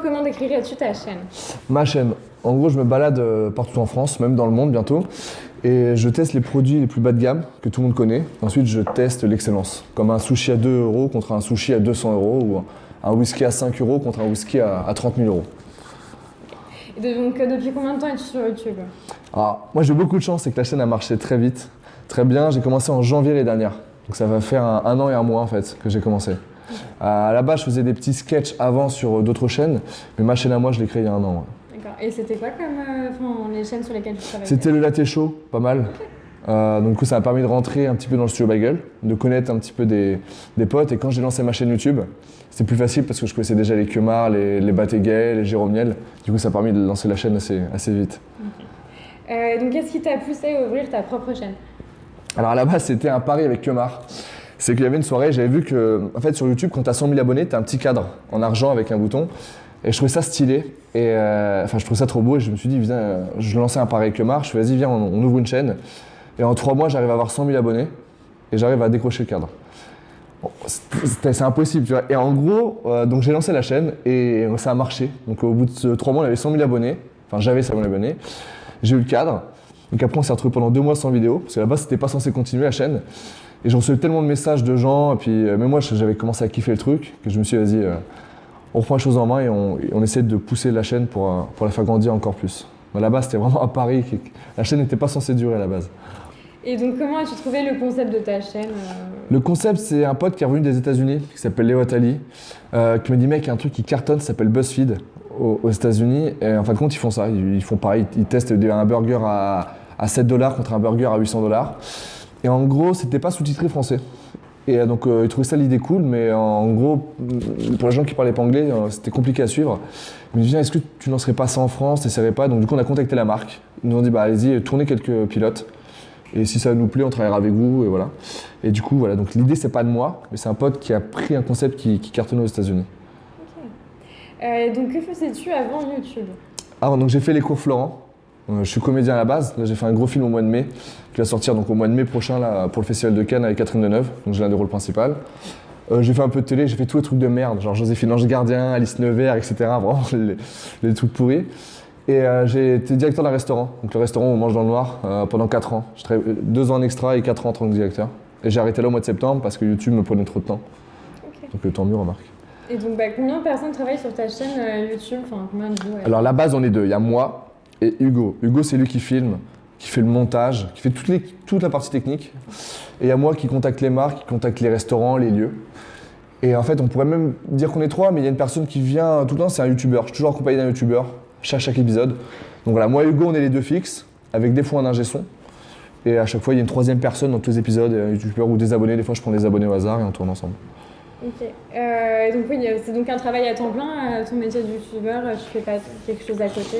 comment décrirais-tu ta chaîne? Ma chaîne, en gros, je me balade partout en France, même dans le monde bientôt, et je teste les produits les plus bas de gamme que tout le monde connaît. Ensuite, je teste l'excellence, comme un sushi à 2 € contre un sushi à 200 € ou un whisky à 5 € contre un whisky à 30 000 €. Et donc, depuis combien de temps es-tu sur YouTube? Alors, moi, j'ai beaucoup de chance, c'est que la chaîne a marché très vite, très bien. J'ai commencé en janvier l'année dernière, donc ça va faire un an et un mois en fait que j'ai commencé. À la base, je faisais des petits sketchs avant sur d'autres chaînes, mais ma chaîne à moi, je l'ai créée il y a un an. Ouais. D'accord. Et c'était quoi comme les chaînes sur lesquelles tu travaillais? C'était le latte chaud, pas mal. Donc du coup, ça m'a permis de rentrer un petit peu dans le studio Bagel, de connaître un petit peu des potes. Et quand j'ai lancé ma chaîne YouTube, c'était plus facile parce que je connaissais déjà les Kemar, les Batéguet, les Jérôme Niel. Du coup, ça a permis de lancer la chaîne assez vite. Okay. Donc, qu'est-ce qui t'a poussé à ouvrir ta propre chaîne? Alors à la base, c'était un pari avec Kemar. C'est qu'il y avait une soirée, j'avais vu que en fait, sur YouTube, quand tu as 100 000 abonnés, tu as un petit cadre en argent avec un bouton. Et je trouvais ça stylé. Et je trouvais ça trop beau. Et je me suis dit, viens, je lançais un pari avec Kemar. Je fais, vas-y, viens, on ouvre une chaîne. Et en 3 mois, j'arrive à avoir 100 000 abonnés. Et j'arrive à décrocher le cadre. Bon, c'est impossible, tu vois. Et en gros, donc j'ai lancé la chaîne et ça a marché. Donc au bout de 3 mois, on avait 100 000 abonnés. Enfin, j'avais 100 000 abonnés. J'ai eu le cadre. Donc après, on s'est retrouvés pendant 2 mois sans vidéo. Parce que là-bas, c'était pas censé continuer la chaîne. Et j'ai reçu tellement de messages de gens. Et puis, même moi, j'avais commencé à kiffer le truc. Que je me suis dit, vas-y, on reprend les choses en main et on essaie de pousser la chaîne pour la faire grandir encore plus. Mais là-bas, c'était vraiment un pari. La chaîne n'était pas censée durer à la base. Et donc, comment as-tu trouvé le concept de ta chaîne? Le concept, c'est un pote qui est revenu des États-Unis, qui s'appelle Léo Attali, qui m'a dit, mec, il y a un truc qui cartonne, ça s'appelle BuzzFeed aux États-Unis. Et en fin de compte, ils font ça. Ils font pareil. Ils testent un burger à 7 $ contre un burger à 800 $. Et en gros, c'était pas sous-titré français. Et donc, ils trouvaient ça l'idée cool, mais en gros, pour les gens qui parlaient pas anglais, c'était compliqué à suivre. Ils me disaient, est-ce que tu lancerais pas ça en France, t'essaierais pas? Donc, du coup, on a contacté la marque. Ils nous ont dit, bah, allez-y, tournez quelques pilotes. Et si ça nous plaît, on travaillera avec vous, et voilà. Et du coup, voilà. Donc, l'idée, c'est pas de moi, mais c'est un pote qui a pris un concept qui cartonnait aux États-Unis. Ok. Donc, que faisais-tu avant YouTube? Alors, donc, j'ai fait les cours Florent. Je suis comédien à la base. Là, j'ai fait un gros film au mois de mai qui va sortir donc au mois de mai prochain là, pour le Festival de Cannes avec Catherine Deneuve. Donc j'ai l'un des rôles principaux. J'ai fait un peu de télé, j'ai fait tous les trucs de merde, genre Joséphine Ange Gardien, Alice Nevers, etc. Vraiment les trucs pourris. Et j'ai été directeur d'un restaurant. Donc le restaurant où on mange dans le noir pendant 4 ans. J'ai travaillé 2 ans en extra et 4 ans en tant que directeur. Et j'ai arrêté là au mois de septembre parce que YouTube me prenait trop de temps. Okay. Donc tant mieux, remarque. Et donc combien de personnes travaillent sur ta chaîne YouTube? Enfin, combien de vues? Alors la base, on est 2. Il y a moi et Hugo. Hugo, c'est lui qui filme, qui fait le montage, qui fait toute la partie technique. Et il y a moi qui contacte les marques, qui contacte les restaurants, les lieux. Et en fait, on pourrait même dire qu'on est 3, mais il y a une personne qui vient tout le temps, c'est un youtubeur. Je suis toujours accompagné d'un youtubeur chaque épisode. Donc voilà, moi et Hugo, on est les 2 fixes, avec des fois un ingé son. Et à chaque fois, il y a une 3e personne dans tous les épisodes, un youtubeur ou des abonnés. Des fois, je prends des abonnés au hasard et on tourne ensemble. Ok. Donc oui, c'est donc un travail à temps plein, ton métier de youtubeur, tu fais pas quelque chose à côté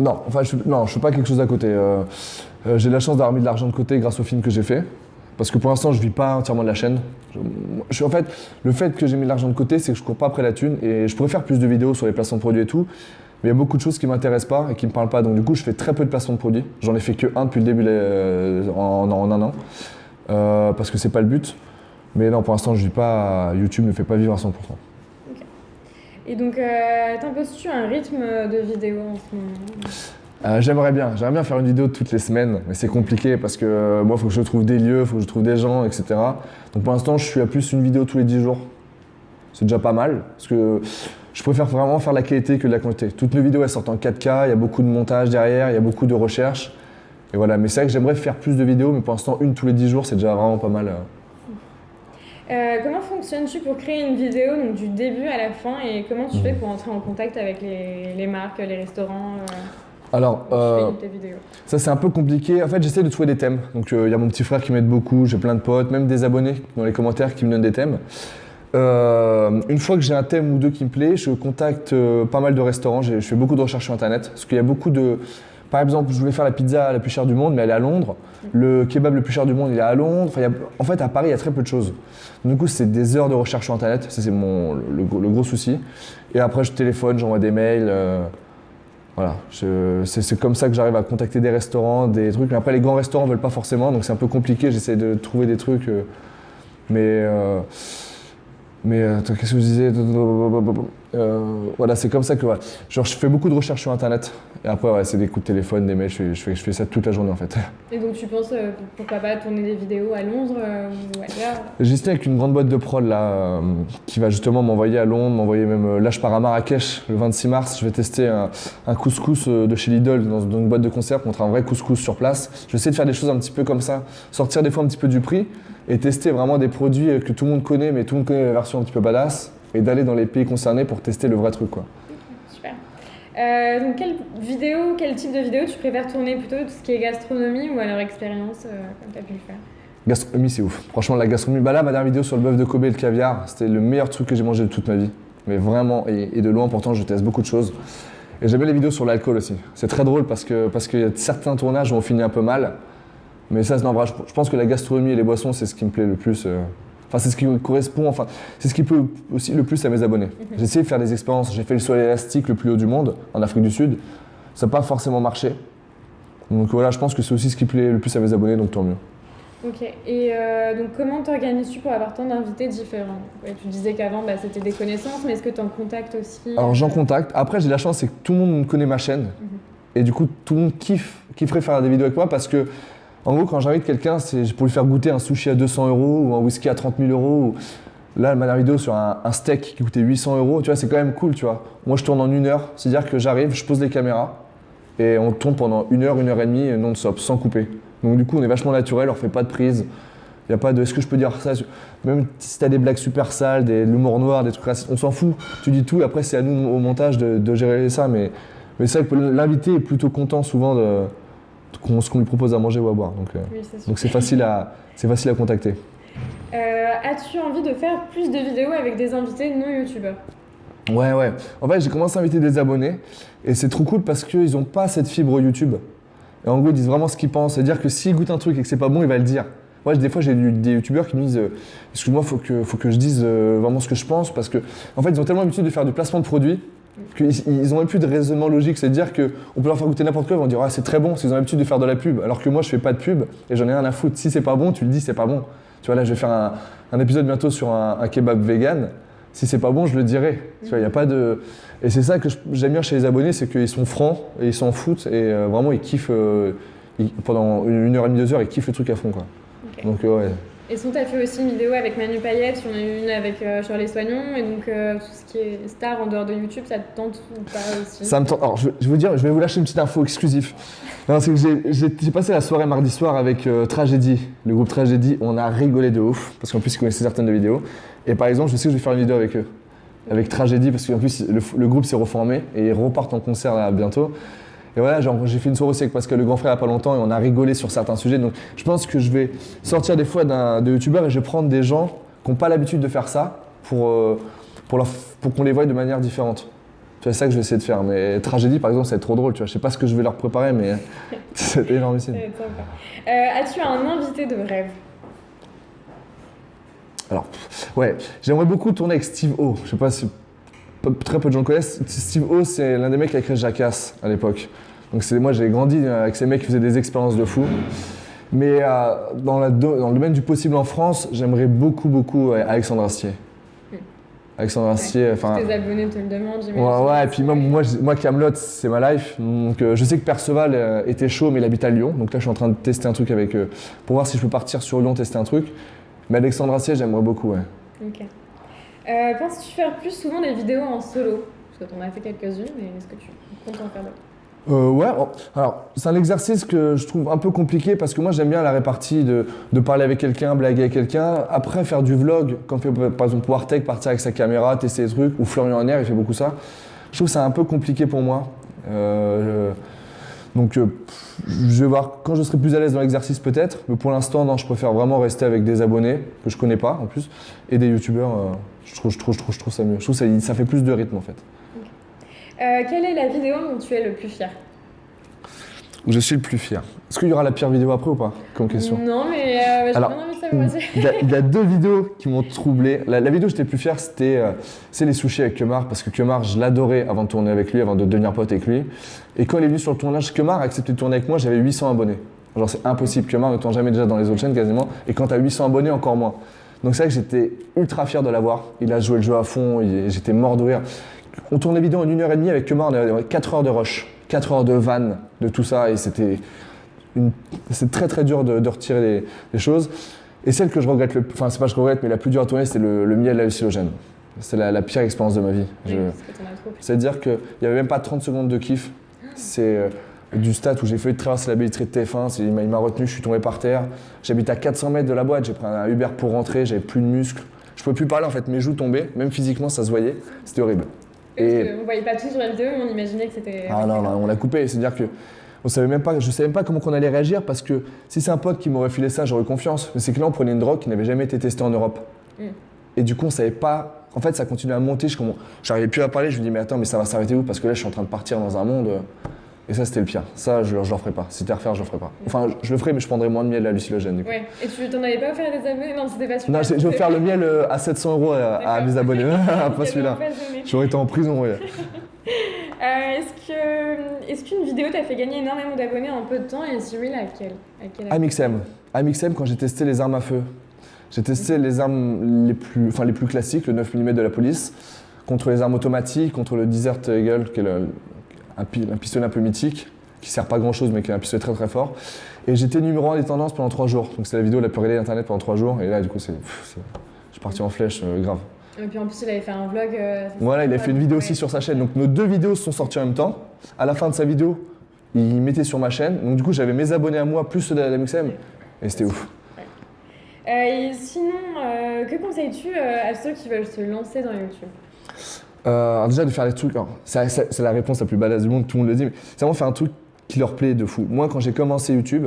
Non, enfin je fais pas quelque chose à côté. J'ai la chance d'avoir mis de l'argent de côté grâce au film que j'ai fait. Parce que pour l'instant, je vis pas entièrement de la chaîne. En fait, le fait que j'ai mis de l'argent de côté, c'est que je cours pas après la thune et je pourrais faire plus de vidéos sur les placements de produits et tout. Mais il y a beaucoup de choses qui m'intéressent pas et qui me parlent pas. Donc du coup, je fais très peu de placements de produits. J'en ai fait que 1 depuis le début en un an. Parce que c'est pas le but. Mais non, pour l'instant, je vis pas. YouTube ne fait pas vivre à 100%. Okay. Et donc, t'imposes-tu un rythme de vidéo en ce moment? J'aimerais bien faire une vidéo toutes les semaines, mais c'est compliqué parce que moi, il faut que je trouve des lieux, il faut que je trouve des gens, etc. Donc pour l'instant, je suis à plus une vidéo tous les 10 jours. C'est déjà pas mal, parce que je préfère vraiment faire la qualité que de la quantité. Toutes mes vidéos, elles sortent en 4K, il y a beaucoup de montage derrière, il y a beaucoup de recherche. Et voilà, mais c'est vrai que j'aimerais faire plus de vidéos, mais pour l'instant, une tous les 10 jours, c'est déjà vraiment pas mal. Comment fonctionnes-tu pour créer une vidéo donc du début à la fin et comment tu fais pour entrer en contact avec les marques, les restaurants Alors, tes vidéos? Ça c'est un peu compliqué. En fait, j'essaie de trouver des thèmes. Donc, il y a mon petit frère qui m'aide beaucoup, j'ai plein de potes, même des abonnés dans les commentaires qui me donnent des thèmes. Une fois que j'ai un thème ou 2 qui me plaît, je contacte pas mal de restaurants. Je fais beaucoup de recherches sur Internet parce qu'il y a beaucoup de... Par exemple, je voulais faire la pizza la plus chère du monde, mais elle est à Londres. Le kebab le plus cher du monde, il est à Londres. Enfin, en fait, à Paris, il y a très peu de choses. Du coup, c'est des heures de recherche sur Internet. Ça, c'est le gros souci. Et après, je téléphone, j'envoie des mails. Voilà. C'est comme ça que j'arrive à contacter des restaurants, des trucs. Mais après, les grands restaurants ne veulent pas forcément, donc c'est un peu compliqué. J'essaie de trouver des trucs. Mais attends, qu'est-ce que je disais? Voilà, c'est comme ça que genre, je fais beaucoup de recherches sur internet et après c'est des coups de téléphone, des mails, je fais ça toute la journée en fait. Et donc tu penses pourquoi pas tourner des vidéos à Londres ou ailleurs? J'ai signé avec une grande boîte de prod là qui va justement m'envoyer à Londres, m'envoyer même là je pars à Marrakech le 26 mars, je vais tester un couscous de chez Lidl dans une boîte de conserve contre un vrai couscous sur place. Je vais essayer de faire des choses un petit peu comme ça, sortir des fois un petit peu du prix et tester vraiment des produits que tout le monde connaît mais tout le monde connaît la version un petit peu badass. Et d'aller dans les pays concernés pour tester le vrai truc, quoi. Super. Donc quel type de vidéo tu préfères tourner, plutôt tout ce qui est gastronomie ou alors expérience comme tu as pu le faire? Gastronomie, c'est ouf. Franchement, la gastronomie, bah là, ma dernière vidéo sur le bœuf de Kobe et le caviar, c'était le meilleur truc que j'ai mangé de toute ma vie. Mais vraiment, et de loin, pourtant, je teste beaucoup de choses. Et j'aime bien les vidéos sur l'alcool aussi. C'est très drôle parce qu'il y a certains tournages où on finit un peu mal. Mais ça, non, vrai, je pense que la gastronomie et les boissons, c'est ce qui me plaît le plus. Enfin, c'est ce qui correspond, enfin, c'est ce qui peut aussi le plus à mes abonnés. J'ai essayé de faire des expériences, j'ai fait le saut élastique le plus haut du monde, en Afrique du Sud. Ça n'a pas forcément marché. Donc voilà, je pense que c'est aussi ce qui plaît le plus à mes abonnés, donc tant mieux. Ok, et donc comment t'organises-tu pour avoir tant d'invités différents? Tu disais qu'avant c'était des connaissances, mais est-ce que tu en contactes aussi? Alors j'en contacte. Après, j'ai la chance, c'est que tout le monde connaît ma chaîne. Et du coup, tout le monde kifferait faire des vidéos avec moi parce que en gros, quand j'invite quelqu'un, c'est pour lui faire goûter un sushi à 200 € ou un whisky à 30 000 €. Là, ma dernière vidéo sur un steak qui coûtait 800 €, tu vois, c'est quand même cool, tu vois. Moi, je tourne en 1 heure, c'est-à-dire que j'arrive, je pose les caméras et on tourne pendant 1 heure et demie non-stop, sans couper. Donc du coup, on est vachement naturel, on ne fait pas de prise. Il n'y a pas de « est-ce que je peux dire ça ?» Même si tu as des blagues super sales, de l'humour noir, des trucs racistes, on s'en fout. Tu dis tout et après, c'est à nous au montage de gérer ça. Mais c'est vrai que l'invité est plutôt content souvent de ce qu'on lui propose à manger ou à boire. Donc c'est facile à contacter. As-tu envie de faire plus de vidéos avec des invités non youtubeurs? Ouais. En fait, j'ai commencé à inviter des abonnés et c'est trop cool parce qu'ils n'ont pas cette fibre YouTube. Et en gros, ils disent vraiment ce qu'ils pensent. C'est-à-dire que s'ils goûtent un truc et que c'est pas bon, il va le dire. Moi, des fois, j'ai des youtubeurs qui me disent excuse-moi, faut que je dise vraiment ce que je pense parce que en fait, ils ont tellement l'habitude de faire du placement de produits qu'ils n'ont même plus de raisonnement logique. C'est-à-dire qu'on peut leur faire goûter n'importe quoi, ils vont dire ah, c'est très bon, parce qu'ils ont l'habitude de faire de la pub. Alors que moi, je fais pas de pub et j'en ai rien à foutre. Si c'est pas bon, tu le dis, c'est pas bon. Tu vois, là, je vais faire un épisode bientôt sur un kebab vegan. Si c'est pas bon, je le dirai. Tu vois, y a pas de... Et c'est ça que j'aime bien chez les abonnés, c'est qu'ils sont francs et ils s'en foutent et vraiment ils kiffent. Pendant 1 heure et demie, 2 heures, ils kiffent le truc à fond, quoi. Okay. Donc ouais. Et sinon, tu as fait aussi une vidéo avec Manu Payette, il y en a eu une avec Shirley Soignon, et donc tout ce qui est star en dehors de YouTube, ça te tente ou pas aussi? Ça me tente. Alors je vais vous lâcher une petite info exclusive. C'est que j'ai passé la soirée mardi soir avec Tragédie, le groupe Tragédie, on a rigolé de ouf, parce qu'en plus ils connaissaient certaines de vidéos. Et par exemple, je sais que je vais faire une vidéo avec eux, avec Tragédie, parce qu'en plus le groupe s'est reformé et ils repartent en concert là bientôt. Et voilà, j'ai fait une soirée aussi avec Pascal le grand frère il n'y a pas longtemps et on a rigolé sur certains sujets. Donc je pense que je vais sortir des fois de youtubeurs et je vais prendre des gens qui n'ont pas l'habitude de faire ça pour qu'on les voie de manière différente. C'est ça que je vais essayer de faire. Mais Tragédie, par exemple, ça va être trop drôle. Tu vois. Je sais pas ce que je vais leur préparer, mais c'est énormissime. As-tu un invité de rêve? Alors, ouais, j'aimerais beaucoup tourner avec Steve O. Je sais pas si très peu de gens connaissent. Steve O, c'est l'un des mecs qui a créé Jackass à l'époque. Donc moi, j'ai grandi avec ces mecs qui faisaient des expériences de fou. Mais dans le domaine du possible en France, j'aimerais beaucoup Alexandre Astier. Alexandre Astier, enfin. Tous tes abonnés te le demandent, j'imagine. Ouais, et puis moi Kaamelott, c'est ma life. Donc je sais que Perceval était chaud, mais il habite à Lyon. Donc là, je suis en train de tester un truc avec eux pour voir si je peux partir sur Lyon tester un truc. Mais Alexandre Astier, j'aimerais beaucoup, ouais. Ok. Penses-tu faire plus souvent des vidéos en solo? Parce que tu en as fait quelques-unes, mais est-ce que tu comptes en faire d'autres? Ouais, alors c'est un exercice que je trouve un peu compliqué parce que moi j'aime bien la répartie de parler avec quelqu'un, blaguer avec quelqu'un, après faire du vlog, comme fait par exemple Wartech, partir avec sa caméra, tester des trucs, ou Florian Honner, il fait beaucoup ça. Je trouve que c'est un peu compliqué pour moi. Donc je vais voir quand je serai plus à l'aise dans l'exercice peut-être, mais pour l'instant non, je préfère vraiment rester avec des abonnés que je connais pas en plus, et des youtubeurs, je trouve ça mieux. Je trouve que ça fait plus de rythme en fait. Quelle est la vidéo dont tu es le plus fier? Où je suis le plus fier. Est-ce qu'il y aura la pire vidéo après ou pas, comme question? Non, mais j'ai bien envie de savoir aussi. Il y a 2 vidéos qui m'ont troublé. La vidéo où j'étais le plus fier, c'est les sushis avec Kemar, parce que Kemar, je l'adorais avant de tourner avec lui, avant de devenir pote avec lui. Et quand il est venu sur le tournage, Kemar a accepté de tourner avec moi, j'avais 800 abonnés. Genre c'est impossible, Kemar ne tourne jamais déjà dans les autres chaînes quasiment, et quand tu as 800 abonnés, encore moins. Donc c'est vrai que j'étais ultra fier de l'avoir. Il a joué le jeu à fond, j'étais mort de rire. on tourne les vidéos en 1h30 avec Kemar, on avait 4 heures de rush, 4 heures de van, de tout ça, et c'est très très dur de retirer les choses. Et celle que je regrette enfin c'est pas que je regrette, mais la plus dure à tourner, c'est le miel hallucinogène. C'est la pire expérience de ma vie. C'est-à-dire qu'il n'y avait même pas 30 secondes de kiff. C'est du stade où j'ai failli traverser la baie-vitrée de TF1, il m'a retenu, je suis tombé par terre. J'habite à 400 mètres de la boîte, j'ai pris un Uber pour rentrer, j'avais plus de muscles. Je pouvais plus parler en fait, mes joues tombaient, même physiquement ça se voyait, c'était horrible. Et on voyait pas tout sur la vidéo, mais on imaginait que c'était... Ah non, on l'a coupé, c'est-à-dire que je savais même pas comment on allait réagir parce que si c'est un pote qui m'aurait filé ça, j'aurais confiance. Mais c'est que là on prenait une drogue qui n'avait jamais été testée en Europe. Et du coup on savait pas, en fait ça continuait à monter, j'arrivais plus à parler, je me dis mais attends mais ça va s'arrêter où parce que là je suis en train de partir dans un monde... Et ça, c'était le pire. Ça, je le referai pas. Si c'était à refaire, je le ferai pas. Enfin, je le ferai, mais je prendrai moins de miel hallucinogène. Du coup. Ouais. Et tu t'en avais pas offert à des abonnés? Non, c'était pas super. Non, je vais offrir le miel à 700 € à mes abonnés. Pas celui-là. J'aurais été en prison, ouais. Est-ce qu'une vidéo t'a fait gagner énormément d'abonnés en peu de temps? Et si oui, laquelle? Amixem. Amixem, quand j'ai testé les armes à feu. J'ai testé les armes les plus classiques, le 9 mm de la police, contre les armes automatiques, contre le Desert Eagle, qui est un pistolet un peu mythique, qui sert pas à grand chose mais qui est un pistolet très très fort. Et j'étais numéro 1 des tendances pendant 3 jours. Donc c'est la vidéo la plus regardée d'internet pendant 3 jours. Et là du coup je suis parti en flèche grave. Et puis en plus il avait fait un vlog. Voilà, il a fait une vidéo aussi sur sa chaîne. Donc nos 2 vidéos se sont sorties en même temps. À la fin de sa vidéo, il mettait sur ma chaîne. Donc du coup j'avais mes abonnés à moi plus ceux de la MXM. Et c'était ouf. Et sinon, que conseilles-tu à ceux qui veulent se lancer dans YouTube? Déjà de faire des trucs, c'est la réponse la plus badass du monde, tout le monde le dit, mais c'est vraiment faire un truc qui leur plaît de fou. Moi quand j'ai commencé YouTube,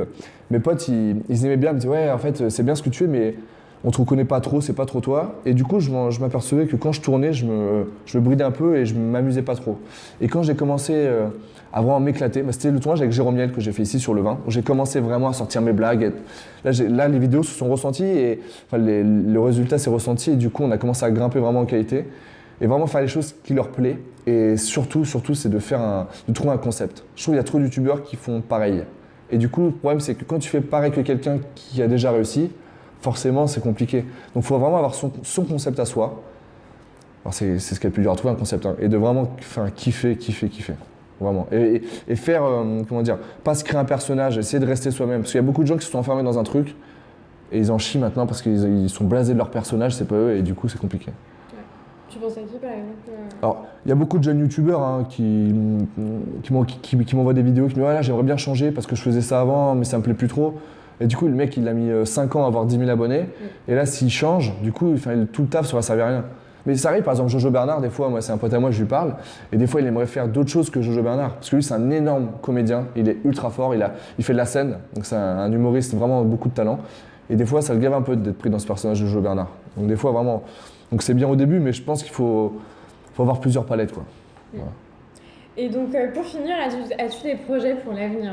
mes potes ils aimaient bien, ils me disaient ouais en fait c'est bien ce que tu fais mais on te reconnaît pas trop, c'est pas trop toi. Et du coup je m'apercevais que quand je tournais, je me bridais un peu et je m'amusais pas trop. Et quand j'ai commencé à vraiment m'éclater, c'était le tournage avec Jérôme Niel que j'ai fait ici sur le vin, où j'ai commencé vraiment à sortir mes blagues. Là les vidéos se sont ressenties et le résultat s'est ressenti et du coup on a commencé à grimper vraiment en qualité. Et vraiment faire les choses qui leur plaît. Et surtout, c'est de trouver un concept. Je trouve qu'il y a trop de youtubeurs qui font pareil. Et du coup, le problème, c'est que quand tu fais pareil que quelqu'un qui a déjà réussi, forcément, c'est compliqué. Donc, il faut vraiment avoir son concept à soi. Alors, c'est ce qui est le plus dur à trouver, un concept. Hein, et de vraiment kiffer. Vraiment. Et faire, pas se créer un personnage, essayer de rester soi-même. Parce qu'il y a beaucoup de gens qui se sont enfermés dans un truc et ils en chient maintenant parce qu'ils sont blasés de leur personnage, c'est pas eux, et du coup, c'est compliqué. Tu penses à qui par exemple? Alors, il y a beaucoup de jeunes youtubeurs qui m'envoient des vidéos qui me disent voilà, j'aimerais bien changer parce que je faisais ça avant, mais ça me plaît plus trop. Et du coup, le mec, il a mis 5 ans à avoir 10 000 abonnés. Et là, s'il change, du coup, tout le taf, ça va servir à rien. Mais ça arrive, par exemple, Jojo Bernard, des fois, moi, c'est un pote à moi, je lui parle. Et des fois, il aimerait faire d'autres choses que Jojo Bernard. Parce que lui, c'est un énorme comédien. Il est ultra fort. Il fait de la scène. Donc, c'est un humoriste vraiment beaucoup de talent. Et des fois, ça le gave un peu d'être pris dans ce personnage de Jojo Bernard. Donc, des fois, vraiment. Donc c'est bien au début, mais je pense qu'il faut avoir plusieurs palettes, quoi. Voilà. Et donc pour finir, as-tu des projets pour l'avenir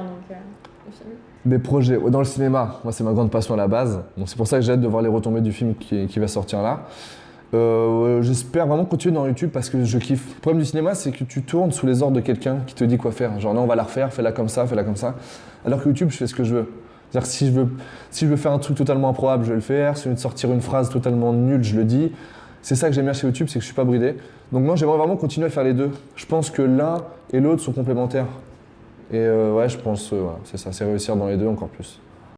Des projets dans le cinéma, moi c'est ma grande passion à la base. Donc c'est pour ça que j'ai hâte de voir les retombées du film qui va sortir là. J'espère vraiment continuer dans YouTube parce que je kiffe. Le problème du cinéma, c'est que tu tournes sous les ordres de quelqu'un qui te dit quoi faire. Genre non, on va la refaire, fais-la comme ça, fais-la comme ça. Alors que YouTube, je fais ce que je veux. C'est-à-dire que si je veux faire un truc totalement improbable, je vais le faire. Si je veux sortir une phrase totalement nulle, je le dis. C'est ça que j'aime bien chez YouTube, c'est que je suis pas bridé. Donc moi, j'aimerais vraiment continuer à faire les deux. Je pense que l'un et l'autre sont complémentaires. Et ouais, je pense, c'est ça, c'est réussir dans les deux encore plus.